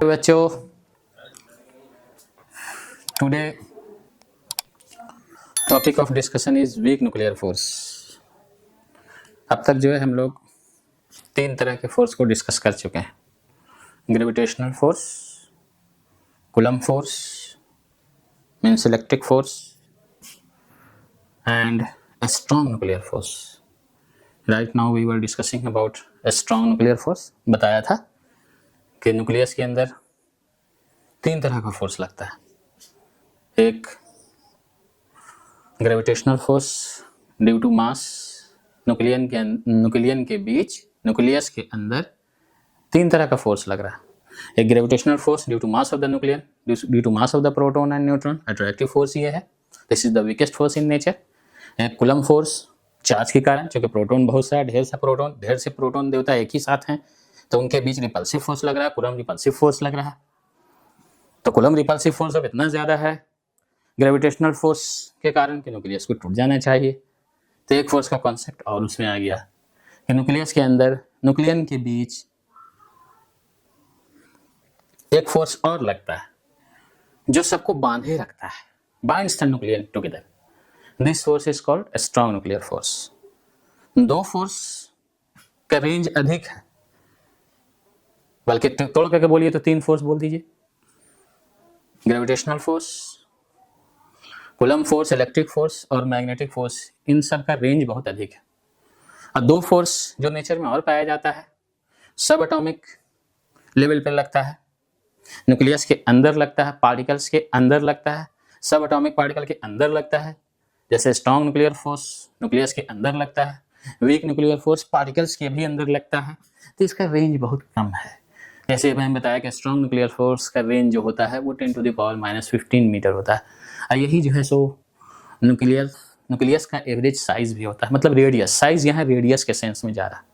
बच्चों, today topic of discussion is weak nuclear force. अब तक जो है हम लोग 3 तरह के फोर्स को डिस्कस कर चुके हैं, gravitational force, coulomb force means electric force and a strong nuclear force. Right now we were discussing about a strong nuclear force. बताया था कि न्यूक्लियस के अंदर 3 तरह का फोर्स लगता है, एक gravitational force due to mass, nucleon के बीच न्यूक्लियस के अंदर 3 तरह का फोर्स लग रहा है। एक gravitational force due to mass of the nucleon, due to mass of the proton and neutron, attractive force ये है, this is the weakest force in nature. एक कूलम फोर्स चार्ज के कारण, क्योंकि प्रोटॉन बहुत सा है, ढेर से प्रोटॉन देवता एक ही साथ हैं, तो उनके बीच रिपल्सिव फोर्स लग रहा है, कूलम रिपल्सिव फोर्स लग रहा है। तो कूलम रिपल्सिव फोर्स अब इतना ज्यादा है ग्रेविटेशनल फोर्स के कारण कि न्यूक्लियस को टूट जाना चाहिए। तो एक फोर्स का कॉन्सेप्ट और उसमें आ गया कि न्यूक्लियस के अंदर न्यूक्लियन के बीच एक फोर्स और लगता है जो सबको बांधे रखता है, binds the nucleon together. This force is called a strong nuclear force. 2 force का रेंज अधिक है, बल्कि तोड़ करके बोलिए तो 3 फोर्स बोल दीजिए, gravitational force, coulomb force, electric force और मैग्नेटिक फोर्स। इन सब का रेंज बहुत अधिक है। और 2 फोर्स जो नेचर में और पाया जाता है, सब एटॉमिक लेवल पर लगता है, न्यूक्लियस के अंदर लगता है, पार्टिकल्स के अंदर लगता है, सब एटॉमिक पार्टिकल के अंदर लगता है। जैसे स्ट्रॉन्ग न्यूक्लियर फोर्स न्यूक्लियस के अंदर लगता है, वीक न्यूक्लियर फोर्स पार्टिकल्स के भी अंदर लगता है। तो इसका रेंज बहुत कम है। जैसे मैंने बताया कि स्ट्रॉन्ग न्यूक्लियर फोर्स का रेंज जो होता है वो 10⁻⁻15 मीटर होता है। और यही जो है सो न्यूक्लियस का एवरेज साइज भी होता है, मतलब रेडियस, साइज यहाँ रेडियस के सेंस में जा रहा है।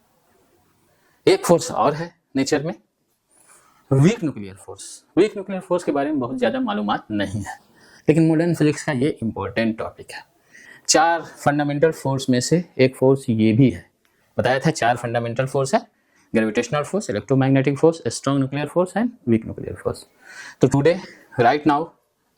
एक फोर्स और है नेचर में, week nuclear force. Weak nuclear force के बारे में बहुत ज़्यादा मालूमात नहीं है, लेकिन मॉडर्न फिजिक्स का ये इंपॉर्टेंट टॉपिक है। 4 फंडामेंटल फोर्स में से एक फोर्स ये भी है, बताया था 4 फंडामेंटल फोर्स है, gravitational force, electromagnetic force, strong nuclear force and weak nuclear force. तो today right now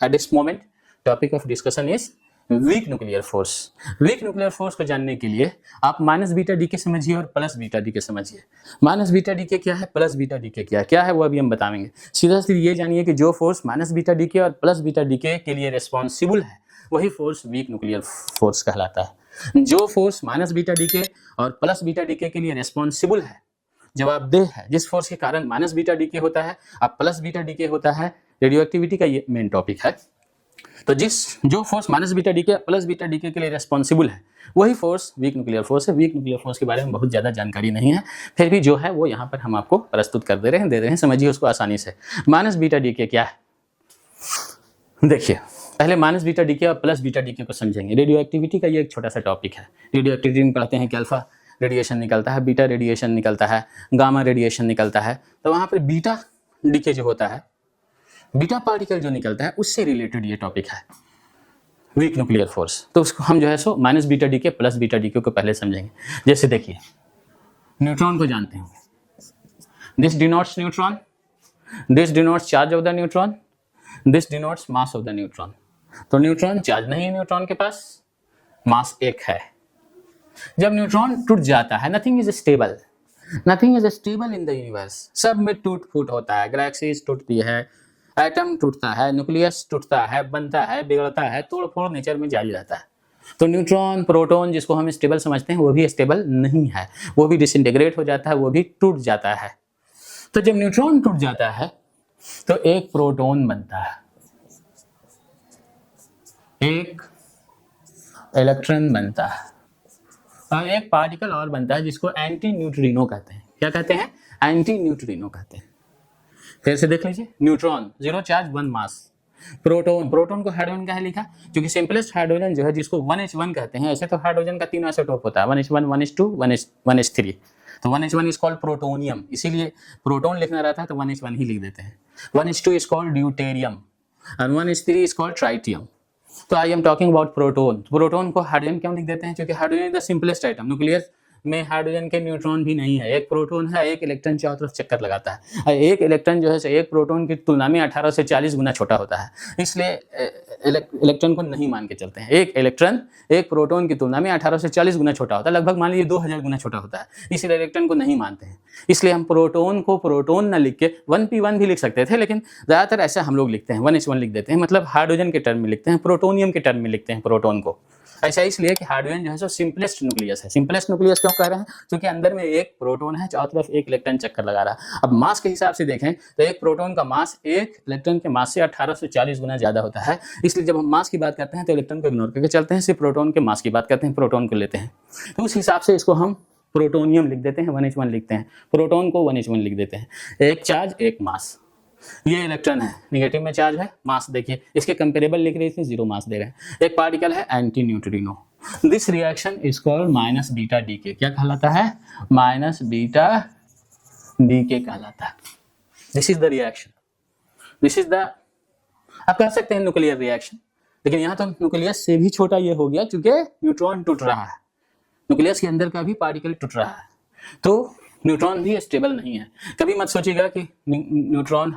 at this moment topic of discussion is weak nuclear force. Weak nuclear force को जानने के लिए आप माइनस बीटा डी के समझिए और प्लस बीटा डी के समझिए। माइनस बीटा डी के क्या है, प्लस बीटा डी के क्या है वो अभी हम बताएंगे। सीधा सीधा ये जानिए कि जो फोर्स माइनस बीटा डी के और प्लस बीटा डी के लिए रिस्पॉन्सिबल है वही फोर्स वीक न्यूक्लियर फोर्स कहलाता है। जो फोर्स माइनस बीटा डी के और प्लस बीटा डी के लिए रिस्पॉन्सिबल है, जवाबदेह है, जिस फोर्स के कारण माइनस बीटा डी के होता है और प्लस बीटा डी के होता है, रेडियो एक्टिविटी का ये मेन टॉपिक है। तो जो फोर्स माइनस बीटा डी के प्लस बीटा डी के लिए रिस्पॉन्सिबल है वही फोर्स वीक न्यूक्लियर फोर्स है। वीक न्यूक्लियर फोर्स के बारे में बहुत ज़्यादा जानकारी नहीं है, फिर भी जो है वो यहाँ पर हम आपको प्रस्तुत कर दे रहे हैं, समझिए उसको आसानी से। माइनस बीटा डी के क्या है, देखिए पहले माइनस बीटा डी के और प्लस बीटा डी के को समझेंगे। रेडियो एक्टिविटी का ये एक छोटा सा टॉपिक है। रेडियो एक्टिविटी में पढ़ते हैं कि अल्फा रेडिएशन निकलता है, बीटा रेडिएशन निकलता है, गामा रेडिएशन निकलता है। तो वहाँ पर बीटा डी के जो होता है, बीटा पार्टिकल जो निकलता है, उससे रिलेटेड ये टॉपिक है वीक न्यूक्लियर फोर्स। तो उसको हम जो है सो माइनस बीटा डी के प्लस बीटा डी के को पहले समझेंगे। जैसे देखिए न्यूट्रॉन को जानते हैं, this denotes neutron, this denotes charge of the neutron, this denotes mass of the neutron. तो न्यूट्रॉन चार्ज नहीं है, न्यूट्रॉन के पास मास 1 है। जब न्यूट्रॉन टूट जाता है, nothing is stable in the universe, सब में टूट फूट होता है, गैलेक्सीज टूटती है, एटम टूटता है, न्यूक्लियस टूटता है, बनता है, बिगड़ता है, तोड़ फोड़ नेचर में जारी रहता है। तो न्यूट्रॉन प्रोटॉन जिसको हम स्टेबल समझते हैं वो भी स्टेबल नहीं है, वो भी डिसइंटीग्रेट हो जाता है, वो भी टूट जाता है। तो जब न्यूट्रॉन टूट जाता है तो एक प्रोटॉन बनता है, एक इलेक्ट्रॉन बनता है और एक पार्टिकल और बनता है जिसको एंटी न्यूट्रिनो कहते हैं। क्या कहते हैं? एंटी न्यूट्रिनो कहते हैं। फिर से देख लीजिए, न्यूट्रॉन 0 चार्ज 1 मास, प्रोटॉन को हाइड्रोजन का है लिखा, क्योंकि सिंपलेस्ट हाइड्रोजन जो है जिसको 1H1 कहते हैं। ऐसे तो हाइड्रोजन का 3 आइसोटोप होता है, 1H1, 1H2, 1H3। तो 1H1 इज कॉल्ड प्रोटोनियम, इसीलिए प्रोटॉन लिखना रहता है तो 1H1 ही लिख देते हैं। 1H2 इज कॉल्ड ड्यूटेरियम और 1H3 इज कॉल्ड ट्राइटियम। तो I am talking about proton. Proton को हाइड्रोजन क्यों लिख देते हैं? क्योंकि hydrogen is the simplest item, nucleus में हाइड्रोजन के न्यूट्रॉन भी नहीं है, एक प्रोटॉन है, एक इलेक्ट्रॉन चारों तरफ चक्कर लगाता है और एक इलेक्ट्रॉन जो है एक प्रोटॉन की तुलना में 18 से 40 गुना छोटा होता है, इसलिए इलेक्ट्रॉन को नहीं मान के चलते हैं। एक इलेक्ट्रॉन एक प्रोटॉन की तुलना में 18 से 40 गुना छोटा होता है, लगभग मान लीजिए 2000 गुना छोटा होता है, इसलिए इलेक्ट्रॉन को नहीं मानते हैं। इसलिए हम प्रोटॉन को प्रोटॉन न लिख के 1p1 भी लिख सकते थे, लेकिन ज़्यादातर ऐसा हम लोग लिखते हैं 1h1 लिख देते हैं, मतलब हाइड्रोजन के टर्म में लिखते हैं, प्रोटोनियम के टर्म में लिखते हैं प्रोटॉन को। ऐसा इसलिए कि हाइड्रोजन जो है सो सिंपलेस्ट न्यूक्लियस है। सिंपलेस्ट न्यूक्लियस क्यों कह रहे हैं? क्योंकि अंदर में एक प्रोटॉन है, चारों तरफ एक इलेक्ट्रॉन चक्कर लगा रहा है। अब मास के हिसाब से देखें तो एक प्रोटॉन का मास एक इलेक्ट्रॉन के मास से 18 से 40 गुना ज्यादा होता है। इसलिए जब हम मास की बात करते हैं तो इलेक्ट्रॉन को इग्नोर करके चलते हैं, सिर्फ प्रोटॉन के मास की बात करते हैं, प्रोटॉन को लेते हैं। तो उस हिसाब से इसको हम प्रोटोनियम लिख देते हैं, 1h1 लिखते हैं, प्रोटॉन को 1h1 लिख देते हैं। एक चार्ज एक मास, ये इलेक्ट्रॉन है, निगेटिव में चार्ज है, मास देखिए इसके कंपेरेबल लिख रहे हैं, 0 मास दे रहे हैं। एक पार्टिकल है anti neutrino, this reaction is called minus beta DK. क्या कहलाता है? माइनस बीटा डीके कहलाता है। This is the reaction, this is the, आप कह सकते हैं न्यूक्लियर रिएक्शन, लेकिन यहाँ तो न्यूक्लियस से भी छोटा ये हो गया क्योंकि न्यूट्रॉन टूट रहा है, न्यूक्लियस के अंदर का भी पार्टिकल टूट रहा है, तो न्यूट्रॉन भी स्टेबल नहीं है। कभी मत सोचिएगा कि न्यूट्रॉन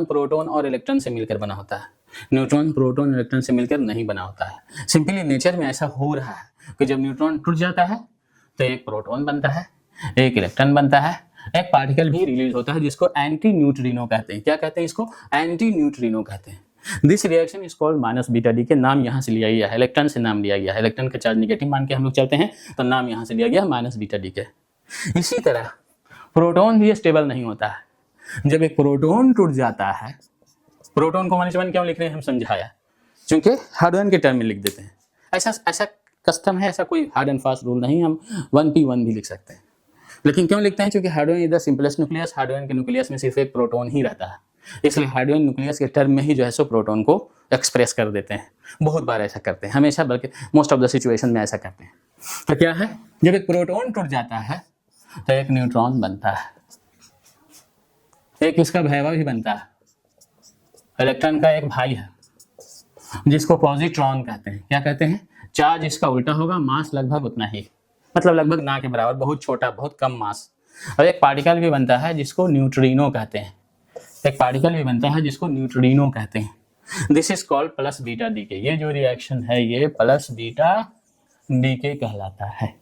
प्रोटॉन और इलेक्ट्रॉन से मिलकर बना होता है, न्यूट्रॉन प्रोटॉन इलेक्ट्रॉन से मिलकर नहीं बना होता है। सिंपली नेचर में ऐसा हो रहा है कि जब न्यूट्रॉन टूट जाता है तो एक प्रोटॉन बनता है, एक इलेक्ट्रॉन बनता है, एक पार्टिकल भी रिलीज होता है जिसको एंटी न्यूट्रिनो कहते हैं। क्या कहते हैं इसको? एंटी न्यूट्रिनो कहते हैं। This reaction is called minus beta D के, नाम यहाँ से लिया गया है, इलेक्ट्रॉन से नाम लिया गया है, इलेक्ट्रॉन का चार्ज नेगेटिव मान के हम लोग चलते हैं तो नाम यहाँ से लिया गया माइनस बीटा डी के। इसी तरह प्रोटॉन भी स्टेबल नहीं होता है। जब एक प्रोटॉन टूट जाता है, प्रोटॉन को 1h1 क्यों लिख रहे हैं हम समझाया, क्योंकि हाइड्रोजन के टर्म में लिख देते हैं। ऐसा कस्टम है, ऐसा कोई हार्ड एंड फास्ट रूल नहीं, हम 1p1 भी लिख सकते हैं, लेकिन क्यों लिखते हैं? क्योंकि hydrogen is the simplest nucleus, hydrogen के न्यूक्लियस में सिर्फ एक प्रोटॉन ही रहता है, इसलिए हाइड्रोजन न्यूक्लियस के टर्म में ही जो है सो प्रोटॉन को एक्सप्रेस कर देते हैं। बहुत बार ऐसा करते हैं, हमेशा, बल्कि मोस्ट ऑफ द सिचुएशन में ऐसा करते हैं। तो क्या है, जब एक प्रोटॉन टूट जाता है तो एक न्यूट्रॉन बनता है, एक इसका भैया भी बनता है, इलेक्ट्रॉन का एक भाई है जिसको पॉजिट्रॉन कहते हैं। क्या कहते हैं? चार्ज इसका उल्टा होगा, मास लगभग उतना ही, मतलब लगभग ना के बराबर, बहुत छोटा, बहुत कम मास। और एक पार्टिकल भी बनता है जिसको न्यूट्रिनो कहते हैं, एक पार्टिकल भी बनता है जिसको न्यूट्रिनो कहते हैं। This is called plus beta DK. ये जो रिएक्शन है ये प्लस बीटा डीके कहलाता है।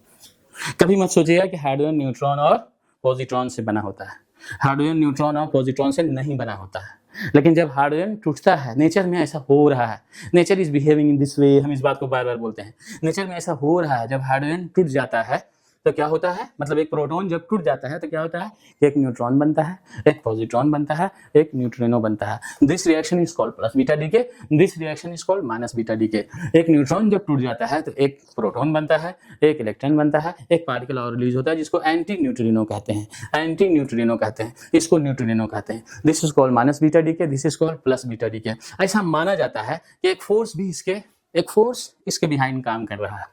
कभी मत सोचिएगा कि हाइड्रोजन न्यूट्रॉन और पॉजिट्रॉन से बना होता है, हाइड्रोजन न्यूट्रॉन और पॉजिट्रॉन से नहीं बना होता है। लेकिन जब हाइड्रोजन टूटता है, नेचर में ऐसा हो रहा है, nature is behaving in this way, हम इस बात को बार बार बोलते हैं, नेचर में ऐसा हो रहा है। जब हाइड्रोजन टूट जाता है तो क्या होता है, मतलब एक प्रोटॉन जब टूट जाता है तो क्या होता है, एक न्यूट्रॉन बनता है, एक पॉजिट्रॉन बनता है, एक न्यूट्रिनो बनता है। This reaction is called plus beta decay, this reaction is called minus beta DK. एक न्यूट्रॉन जब टूट जाता है तो एक प्रोटॉन बनता है, एक इलेक्ट्रॉन बनता है, एक पार्टिकल और रिलीज होता है जिसको एंटी न्यूट्रिनो कहते हैं, एंटी न्यूट्रिनो कहते हैं, इसको न्यूट्रिनो कहते हैं। This is called minus beta decay, this is called plus beta DK. ऐसा माना जाता है कि एक फोर्स इसके बिहाइंड काम कर रहा है,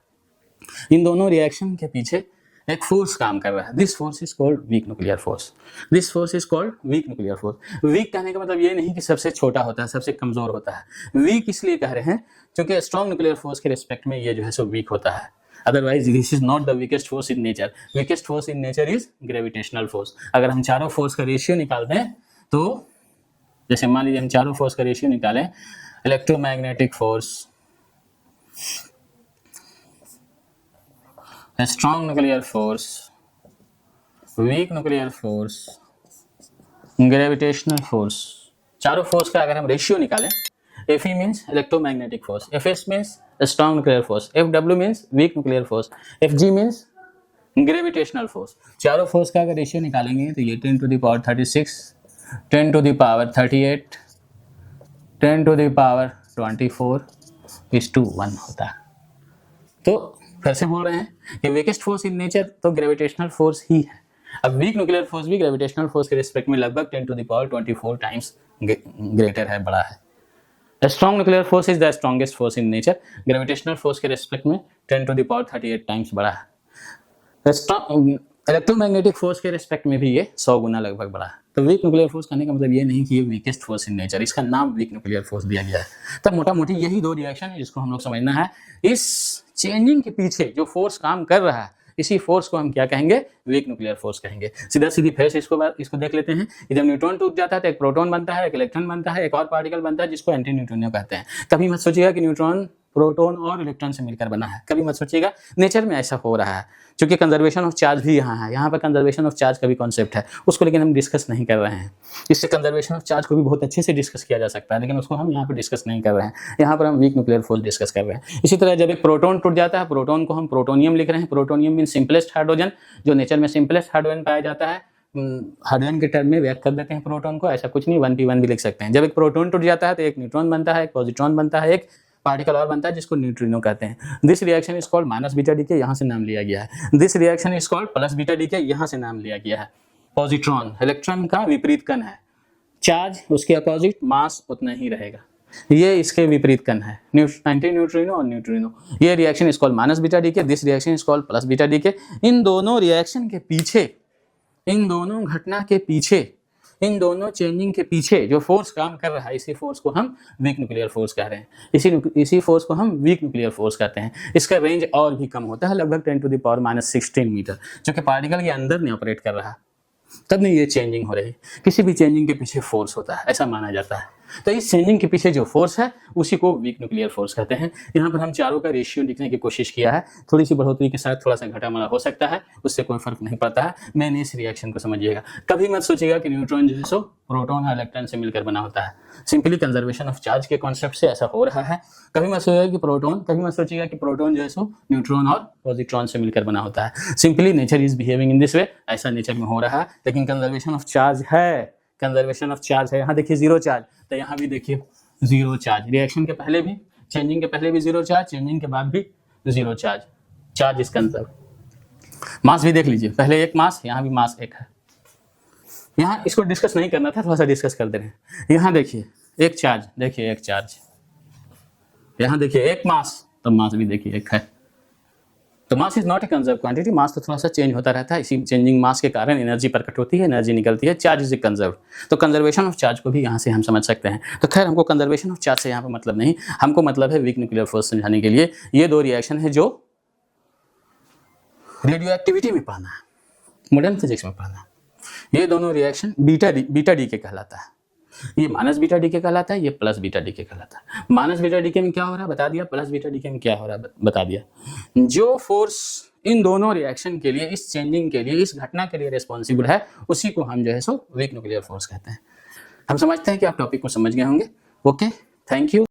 इन दोनों रिएक्शन के पीछे एक फोर्स काम कर रहा है। This force is called weak nuclear force, this force is called weak nuclear force. Weak कहने का मतलब ये नहीं कि सबसे छोटा होता है, सबसे कमजोर होता है। वीक इसलिए कह रहे हैं क्योंकि स्ट्रॉन्ग न्यूक्लियर फोर्स के रिस्पेक्ट में ये जो है सो वीक होता है। Otherwise this is not the weakest force in nature. Weakest force in nature is gravitational force. अगर हम चारों फोर्स का रेशियो निकाल दें तो, जैसे मान लीजिए हम चारों फोर्स का रेशियो निकालें, electromagnetic force, strong nuclear force, weak nuclear force, gravitational force, चारों फोर्स का अगर हम रेशियो निकालें, Fe means electromagnetic force, Fs means strong nuclear force, Fw means weak nuclear force, Fg means gravitational force। चारों force का अगर ratio निकालेंगे तो ये 10 to the power 36, 10 to the power 38, 10 to the power 24:1 होता है। तो फिर से बोल रहे हैं कि वीकेस्ट फोर्स इन नेचर तो ग्रेविटेशनल फोर्स ही है। अब वीक न्यूक्लियर फोर्स भी ग्रेविटेशनल फोर्स के रिस्पेक्ट में लगभग 10 to the power 24 times greater है, बड़ा है। Strong nuclear force is the strongest force in nature, gravitational force के रिस्पेक्ट में 10 to the power 38 टाइम्स बड़ा है। इलेक्ट्रोमैग्नेटिक फोर्स के रिस्पेक्ट में भी ये 100 गुना लगभग बड़ा है। तो वीक न्यूक्लियर फोर्स कहने का मतलब ये नहीं कि ये वीकेस्ट फोर्स इन नेचर, इसका नाम वीक न्यूक्लियर फोर्स दिया गया है। तब मोटा मोटी यही दो रिएक्शन है जिसको हम लोग समझना है। इस चेंजिंग के पीछे जो फोर्स काम कर रहा है, इसी फोर्स को हम क्या कहेंगे, वीक न्यूक्लियर फोर्स कहेंगे। सीधा सीधी फेस इसको देख लेते हैं। जब न्यूट्रॉन टूट जाता है तो एक प्रोटॉन बनता है, एक इलेक्ट्रॉन बनता है, एक और पार्टिकल बनता है जिसको एंटी न्यूट्रिनो कहते हैं। कभी मत सोचिएगा कि न्यूट्रॉन प्रोटॉन और इलेक्ट्रॉन से मिलकर बना है, कभी मत सोचिएगा। नेचर में ऐसा हो रहा है, क्योंकि कंजर्वेशन ऑफ चार्ज भी यहाँ पर कंजर्वेशन ऑफ चार्ज का भी कॉन्सेप्ट है, उसको लेकिन हम डिस्कस नहीं कर रहे हैं। इससे कंजर्वेशन ऑफ चार्ज को भी बहुत अच्छे से डिस्कस किया जा सकता है, लेकिन उसको हम यहाँ पर डिस्कस नहीं कर रहे हैं। यहाँ पर हम वीक न्यूक्लियर फोर्स डिस्कस कर रहे हैं। इसी तरह जब एक प्रोटॉन टूट जाता है, प्रोटॉन को हम प्रोटोनियम लिख रहे हैं। प्रोटोनियम मीन सिंपलेस्ट हाइड्रोजन, जो नेचर में सिंपलेस्ट हाइड्रोजन पाया जाता है। हाइड्रोजन के टर्म में व्यक्त कर देते हैं प्रोटॉन को, ऐसा कुछ नहीं, 1p1 भी लिख सकते हैं। जब एक प्रोटॉन टूट जाता है तो एक न्यूट्रॉन बनता है, एक पॉजिट्रॉन बनता है, एक पार्टिकल और बनता है जिसको न्यूट्रिनो कहते हैं। This reaction is called minus beta DK, यहाँ से नाम लिया गया है। This reaction is called plus beta DK, यहाँ से नाम लिया गया है। पॉजिट्रॉन इलेक्ट्रॉन का विपरीत कण है, चार्ज उसके अपोजिट, मास उतना ही रहेगा। ये इसके विपरीत कण है, एंटी न्यूट्रिनो और न्यूट्रिनो। ये reaction is called minus beta decay, this reaction is called plus beta decay. इन दोनों रिएक्शन के पीछे, इन दोनों घटना के पीछे, इन दोनों चेंजिंग के पीछे जो फोर्स काम कर रहा है, इसी फोर्स को हम वीक न्यूक्लियर फोर्स कह रहे हैं। इसी फोर्स को हम वीक न्यूक्लियर फोर्स कहते हैं। इसका रेंज और भी कम होता है, लगभग 10⁻⁻16 मीटर, जो कि पार्टिकल के अंदर नहीं ऑपरेट कर रहा, तब नहीं ये चेंजिंग हो रही। किसी भी चेंजिंग के पीछे फोर्स होता है, ऐसा माना जाता है। तो इस चेंजिंग के पीछे जो फोर्स है उसी को वीक न्यूक्लियर फोर्स कहते हैं। यहाँ पर हम चारों का रेशियो लिखने की कोशिश किया है, थोड़ी सी बढ़ोतरी के साथ थोड़ा सा घटामड़ा हो सकता है, उससे कोई फर्क नहीं पड़ता है। मैंने इस रिएक्शन को समझिएगा। कभी मत सोचिएगा कि न्यूट्रॉन जो है सो प्रोटॉन और इलेक्ट्रॉन से मिलकर बना होता है, सिंपली कंजर्वेशन ऑफ चार्ज के कॉन्सेप्ट से ऐसा हो रहा है। कभी मत सोचिएगा कि प्रोटॉन जो है सो न्यूट्रॉन और पॉजिट्रॉन से मिलकर बना होता है। Simply nature is behaving in this way, ऐसा नेचर में हो रहा है। लेकिन कंजर्वेशन ऑफ चार्ज है, कंजर्वेशन ऑफ चार्ज है। यहाँ देखिए जीरो चार्ज, तो यहाँ भी देखिए जीरो चार्ज। रिएक्शन के पहले भी, चेंजिंग के पहले भी जीरो चार्ज, चेंजिंग के बाद भी zero charge. Charge is conserve. Mass भी देख लीजिए, पहले एक मास, यहाँ भी मास एक है। यहाँ इसको डिस्कस नहीं करना था, थोड़ा सा डिस्कस कर दे रहे हैं। यहाँ देखिए एक चार्ज, देखिए एक चार्ज, यहाँ देखिए एक मास, तो मास भी देखिए एक है। तो mass is not a conserve quantity, mass तो थोड़ा सा चेंज होता रहता है, इसी चेंजिंग मास के कारण एनर्जी प्रकट होती है, एनर्जी निकलती है। चार्ज इज ए कंजर्व, तो कंजर्वेशन ऑफ चार्ज को भी यहाँ से हम समझ सकते हैं। तो खैर हमको कंजर्वेशन ऑफ चार्ज से यहाँ पर मतलब नहीं, हमको मतलब है वीक न्यूक्लियर फोर्स समझाने के लिए। ये दो रिएक्शन है जो रेडियो एक्टिविटी में पढ़ना है, मॉडर्न फिजिक्स में पढ़ना है। ये दोनों रिएक्शन बीटा डीके कहलाता है। ये माइनस बीटा डीके कहलाता है, ये प्लस बीटा डीके कहलाता है। माइनस बीटा डीके में क्या हो रहा है बता दिया, प्लस बीटा डीके में क्या हो रहा है बता दिया। जो फोर्स इन दोनों रिएक्शन के लिए, इस चेंजिंग के लिए, इस घटना के लिए रिस्पॉन्सिबल है, उसी को हम जो है सो वीक न्यूक्लियर फोर्स कहते हैं। हम समझते हैं कि आप टॉपिक को समझ गए होंगे। Okay, thank you.